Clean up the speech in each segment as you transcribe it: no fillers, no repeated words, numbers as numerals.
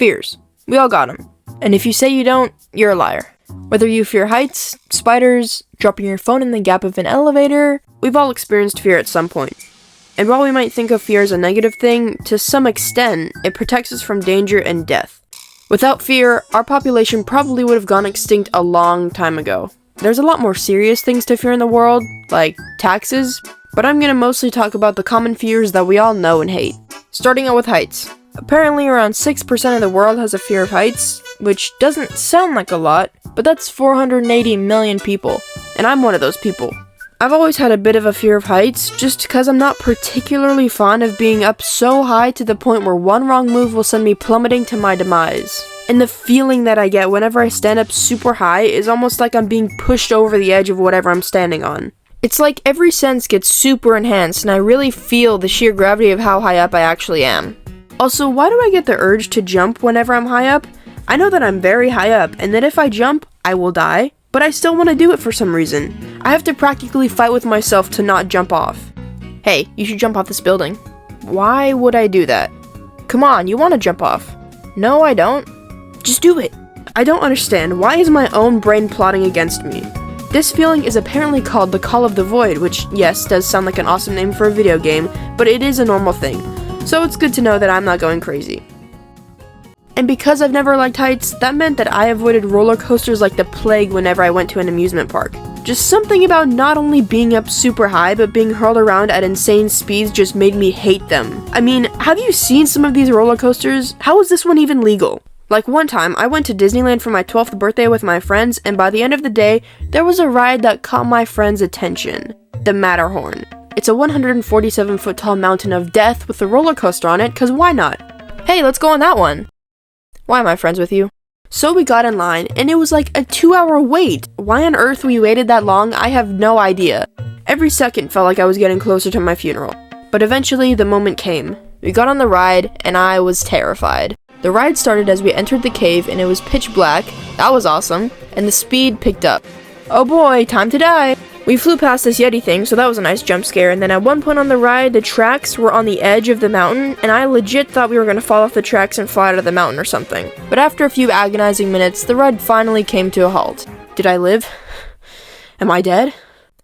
Fears. We all got them. And if you say you don't, you're a liar. Whether you fear heights, spiders, dropping your phone in the gap of an elevator, we've all experienced fear at some point. And while we might think of fear as a negative thing, to some extent, it protects us from danger and death. Without fear, our population probably would have gone extinct a long time ago. There's a lot more serious things to fear in the world, like taxes, but I'm gonna mostly talk about the common fears that we all know and hate. Starting out with heights. Apparently around 6% of the world has a fear of heights, which doesn't sound like a lot, but that's 480 million people, and I'm one of those people. I've always had a bit of a fear of heights, just because I'm not particularly fond of being up so high to the point where one wrong move will send me plummeting to my demise. And the feeling that I get whenever I stand up super high is almost like I'm being pushed over the edge of whatever I'm standing on. It's like every sense gets super enhanced, and I really feel the sheer gravity of how high up I actually am. Also, why do I get the urge to jump whenever I'm high up? I know that I'm very high up, and that if I jump, I will die, but I still want to do it for some reason. I have to practically fight with myself to not jump off. Hey, you should jump off this building. Why would I do that? Come on, you want to jump off. No, I don't. Just do it. I don't understand. Why is my own brain plotting against me? This feeling is apparently called the Call of the Void, which, yes, does sound like an awesome name for a video game, but it is a normal thing. So it's good to know that I'm not going crazy. And because I've never liked heights, that meant that I avoided roller coasters like the plague whenever I went to an amusement park. Just something about not only being up super high, but being hurled around at insane speeds just made me hate them. I mean, have you seen some of these roller coasters? How is this one even legal? Like one time, I went to Disneyland for my 12th birthday with my friends, and by the end of the day, there was a ride that caught my friend's attention. The Matterhorn. It's a 147-foot tall mountain of death with a roller coaster on it, cause why not? Hey, let's go on that one. Why am I friends with you? So we got in line, and it was like a 2-hour wait. Why on earth we waited that long, I have no idea. Every second felt like I was getting closer to my funeral. But eventually, the moment came. We got on the ride, and I was terrified. The ride started as we entered the cave, and it was pitch black. That was awesome. And the speed picked up. Oh boy, time to die. We flew past this Yeti thing, so that was a nice jump scare, and then at one point on the ride, the tracks were on the edge of the mountain, and I legit thought we were gonna fall off the tracks and fly out of the mountain or something. But after a few agonizing minutes, the ride finally came to a halt. Did I live? Am I dead?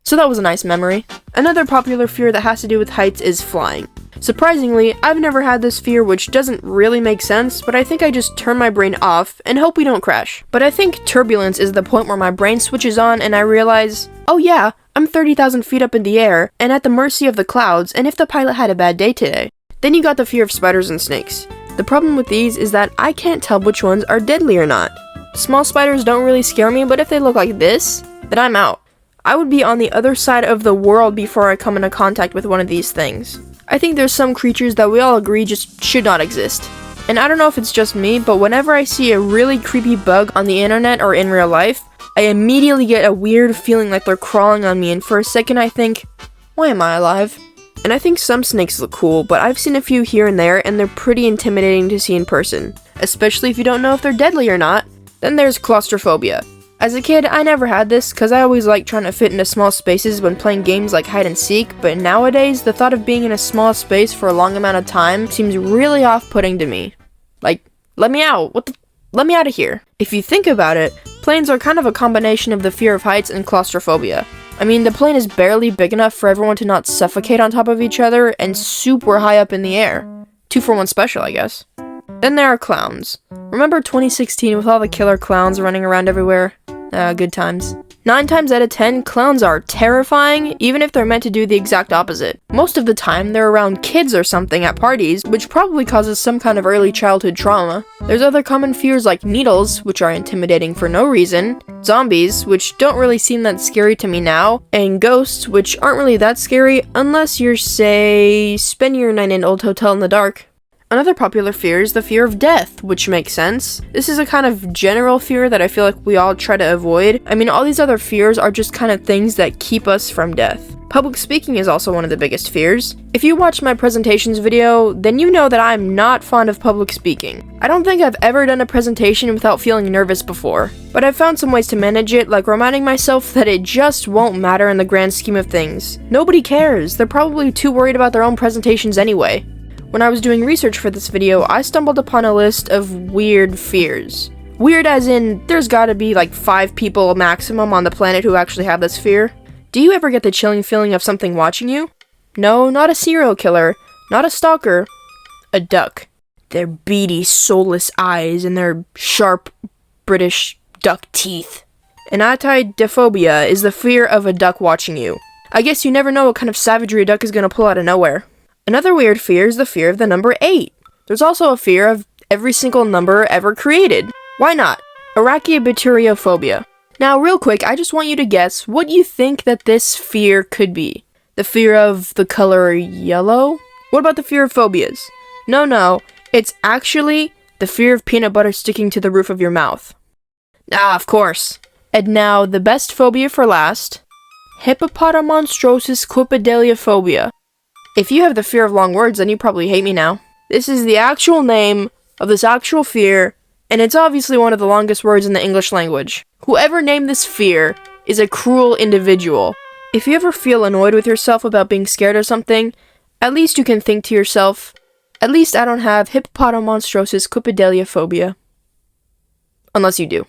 So that was a nice memory. Another popular fear that has to do with heights is flying. Surprisingly, I've never had this fear, which doesn't really make sense, but I think I just turn my brain off and hope we don't crash. But I think turbulence is the point where my brain switches on and I realize, oh yeah, I'm 30,000 feet up in the air and at the mercy of the clouds, and if the pilot had a bad day today. Then you got the fear of spiders and snakes. The problem with these is that I can't tell which ones are deadly or not. Small spiders don't really scare me, but if they look like this, then I'm out. I would be on the other side of the world before I come into contact with one of these things. I think there's some creatures that we all agree just should not exist. And I don't know if it's just me, but whenever I see a really creepy bug on the internet or in real life, I immediately get a weird feeling like they're crawling on me, and for a second I think, why am I alive? And I think some snakes look cool, but I've seen a few here and there, and they're pretty intimidating to see in person. Especially if you don't know if they're deadly or not. Then there's claustrophobia. As a kid, I never had this, cause I always liked trying to fit into small spaces when playing games like hide and seek, but nowadays, the thought of being in a small space for a long amount of time seems really off-putting to me. Like, let me out, let me out of here. If you think about it, planes are kind of a combination of the fear of heights and claustrophobia. I mean, the plane is barely big enough for everyone to not suffocate on top of each other, and super high up in the air. 2 for 1 special, I guess. Then there are clowns. Remember 2016 with all the killer clowns running around everywhere? Good times. 9 times out of 10, clowns are terrifying, even if they're meant to do the exact opposite. Most of the time, they're around kids or something at parties, which probably causes some kind of early childhood trauma. There's other common fears like needles, which are intimidating for no reason, zombies, which don't really seem that scary to me now, and ghosts, which aren't really that scary unless you're, say, spending your night in an old hotel in the dark. Another popular fear is the fear of death, which makes sense. This is a kind of general fear that I feel like we all try to avoid. I mean, all these other fears are just kind of things that keep us from death. Public speaking is also one of the biggest fears. If you watched my presentations video, then you know that I'm not fond of public speaking. I don't think I've ever done a presentation without feeling nervous before, but I've found some ways to manage it, like reminding myself that it just won't matter in the grand scheme of things. Nobody cares. They're probably too worried about their own presentations anyway. When I was doing research for this video, I stumbled upon a list of weird fears. Weird as in, there's gotta be like 5 people maximum on the planet who actually have this fear. Do you ever get the chilling feeling of something watching you? No, not a serial killer, not a stalker, a duck. Their beady, soulless eyes and their sharp, British duck teeth. Anatidophobia is the fear of a duck watching you. I guess you never know what kind of savagery a duck is gonna pull out of nowhere. Another weird fear is the fear of the number 8. There's also a fear of every single number ever created. Why not? Arachibutyrophobia. Now, real quick, I just want you to guess what you think that this fear could be. The fear of the color yellow? What about the fear of phobias? No, it's actually the fear of peanut butter sticking to the roof of your mouth. Ah, of course. And now, the best phobia for last. Hippopotamonstrosis If you have the fear of long words, then you probably hate me now. This is the actual name of this actual fear, and it's obviously one of the longest words in the English language. Whoever named this fear is a cruel individual. If you ever feel annoyed with yourself about being scared of something, at least you can think to yourself, at least I don't have hippopotamonstrosis. Unless you do.